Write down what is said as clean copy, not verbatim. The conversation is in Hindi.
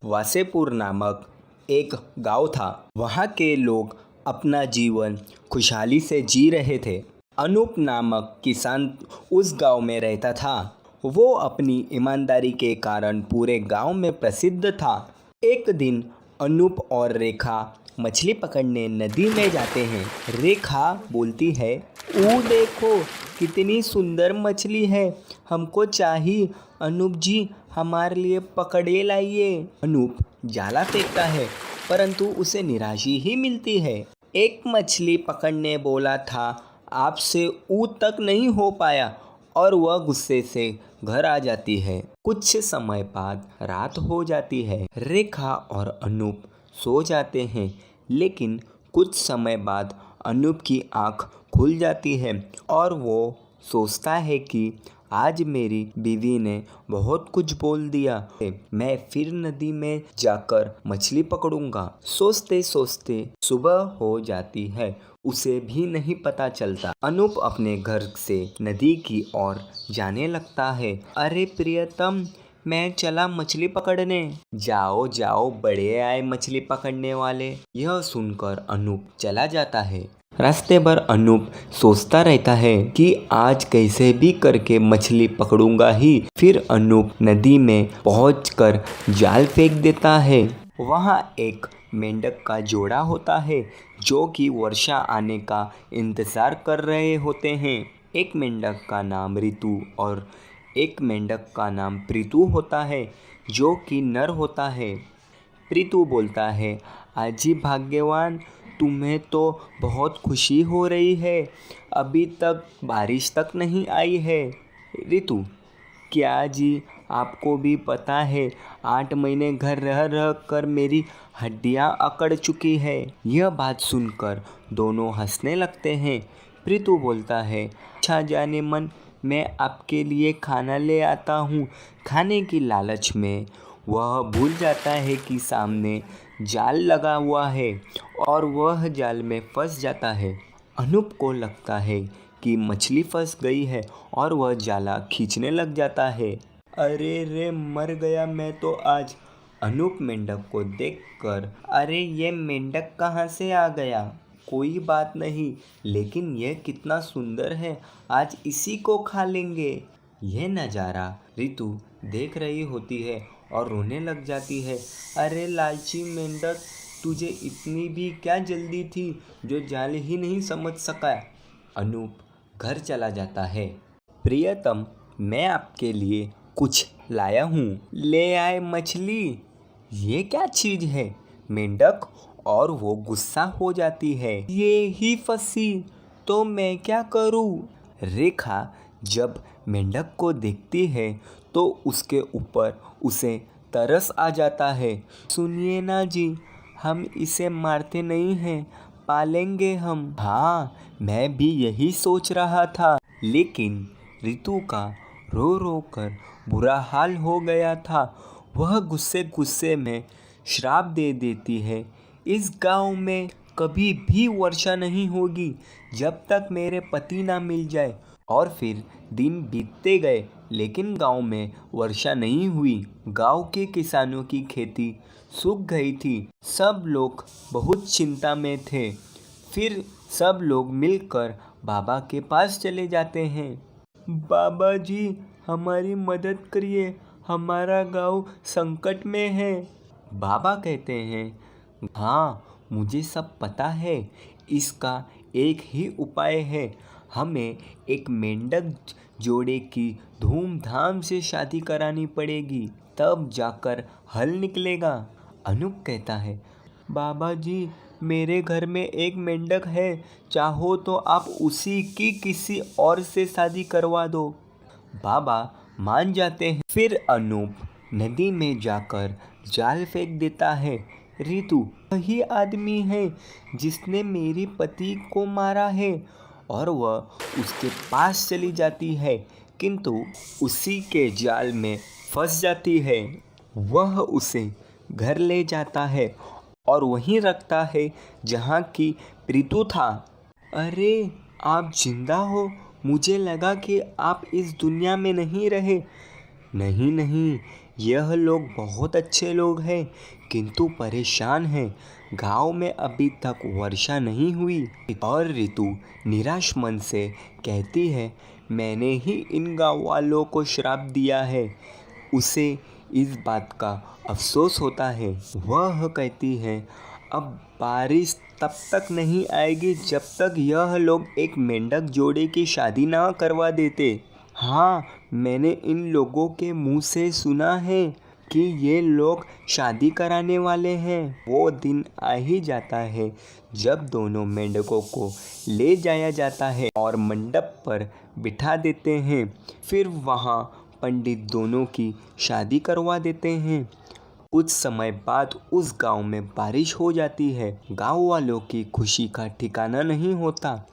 वासेपुर नामक एक गांव था। वहाँ के लोग अपना जीवन खुशहाली से जी रहे थे। अनूप नामक किसान उस गांव में रहता था। वो अपनी ईमानदारी के कारण पूरे गांव में प्रसिद्ध था। एक दिन अनूप और रेखा मछली पकड़ने नदी में जाते हैं। रेखा बोलती है, ओ देखो कितनी सुंदर मछली है, हमको चाहिए। अनूप जी हमारे लिए पकड़े लाइए। अनूप जाला फेंकता है परंतु उसे निराशा ही मिलती है। एक मछली पकड़ने बोला था, आपसे ऊ तक नहीं हो पाया और वह गुस्से से घर आ जाती है। कुछ समय बाद रात हो जाती है। रेखा और अनूप सो जाते हैं, लेकिन कुछ समय बाद अनूप की आँख खुल जाती है और वो सोचता है कि आज मेरी बीवी ने बहुत कुछ बोल दिया है, मैं फिर नदी में जाकर मछली पकड़ूंगा। सोचते सोचते सुबह हो जाती है, उसे भी नहीं पता चलता। अनूप अपने घर से नदी की ओर जाने लगता है। अरे प्रियतम, मैं चला मछली पकड़ने। जाओ जाओ, बड़े आए मछली पकड़ने वाले। यह सुनकर अनूप चला जाता है। रास्ते भर अनूप सोचता रहता है कि आज कैसे भी करके मछली पकड़ूंगा ही। फिर अनूप नदी में पहुंचकर जाल फेंक देता है। वहां एक मेंढक का जोड़ा होता है जो कि वर्षा आने का इंतज़ार कर रहे होते हैं। एक मेंढक का नाम रितु और एक मेंढक का नाम प्रीतु होता है जो कि नर होता है। प्रीतु बोलता है, आजी भाग्यवान, तुम्हें तो बहुत खुशी हो रही है, अभी तक बारिश तक नहीं आई है। रितु, क्या जी, आपको भी पता है 8 महीने घर रह रह कर मेरी हड्डियां अकड़ चुकी है। यह बात सुनकर दोनों हंसने लगते हैं। प्रीतु बोलता है, अच्छा जाने मन, मैं आपके लिए खाना ले आता हूँ। खाने की लालच में वह भूल जाता है कि सामने जाल लगा हुआ है और वह जाल में फंस जाता है। अनूप को लगता है कि मछली फंस गई है और वह जाला खींचने लग जाता है। अरे रे, मर गया मैं तो आज। अनूप मेंढक को देखकर, अरे ये मेंढक कहाँ से आ गया? कोई बात नहीं, लेकिन यह कितना सुंदर है, आज इसी को खा लेंगे। यह नज़ारा रितु देख रही होती है और रोने लग जाती है। अरे लालची मेंढक, तुझे इतनी भी क्या जल्दी थी जो जाल ही नहीं समझ सका। अनूप घर चला जाता है। प्रियतम, मैं आपके लिए कुछ लाया हूँ। ले आए मछली। ये क्या चीज़ है? मेंढक और वो गुस्सा हो जाती है। ये ही फंसी तो मैं क्या करूँ? रेखा जब मेंढक को देखती है तो उसके ऊपर उसे तरस आ जाता है। सुनिए ना जी, हम इसे मारते नहीं हैं, पालेंगे हम। हाँ, मैं भी यही सोच रहा था, लेकिन रितु का रो रो कर बुरा हाल हो गया था। वह गुस्से गुस्से में श्राप दे देती है, इस गांव में कभी भी वर्षा नहीं होगी जब तक मेरे पति ना मिल जाए। और फिर दिन बीतते गए, लेकिन गांव में वर्षा नहीं हुई। गांव के किसानों की खेती सूख गई थी। सब लोग बहुत चिंता में थे। फिर सब लोग मिलकर बाबा के पास चले जाते हैं। बाबा जी, हमारी मदद करिए, हमारा गांव संकट में है। बाबा कहते हैं, हाँ मुझे सब पता है, इसका एक ही उपाय है, हमें एक मेंढक जोड़े की धूमधाम से शादी करानी पड़ेगी, तब जाकर हल निकलेगा। अनूप कहता है, बाबा जी, मेरे घर में एक मेंढक है, चाहो तो आप उसी की किसी और से शादी करवा दो। बाबा मान जाते हैं। फिर अनूप नदी में जाकर जाल फेंक देता है। रितु वही आदमी है जिसने मेरे पति को मारा है और वह उसके पास चली जाती है, किंतु उसी के जाल में फंस जाती है। वह उसे घर ले जाता है और वहीं रखता है जहाँ की प्रीतु था। अरे, आप जिंदा हो? मुझे लगा कि आप इस दुनिया में नहीं रहे। नहीं नहीं, यह लोग बहुत अच्छे लोग हैं, किंतु परेशान हैं। गांव में अभी तक वर्षा नहीं हुई। और ऋतु निराश मन से कहती है, मैंने ही इन गांव वालों को श्राप दिया है। उसे इस बात का अफसोस होता है। वह कहती है, अब बारिश तब तक नहीं आएगी जब तक यह लोग एक मेंढक जोड़े की शादी ना करवा देते। हाँ, मैंने इन लोगों के मुंह से सुना है कि ये लोग शादी कराने वाले हैं। वो दिन आ ही जाता है जब दोनों मेंढकों को ले जाया जाता है और मंडप पर बिठा देते हैं। फिर वहाँ पंडित दोनों की शादी करवा देते हैं। कुछ समय बाद उस गांव में बारिश हो जाती है। गांव वालों की खुशी का ठिकाना नहीं होता।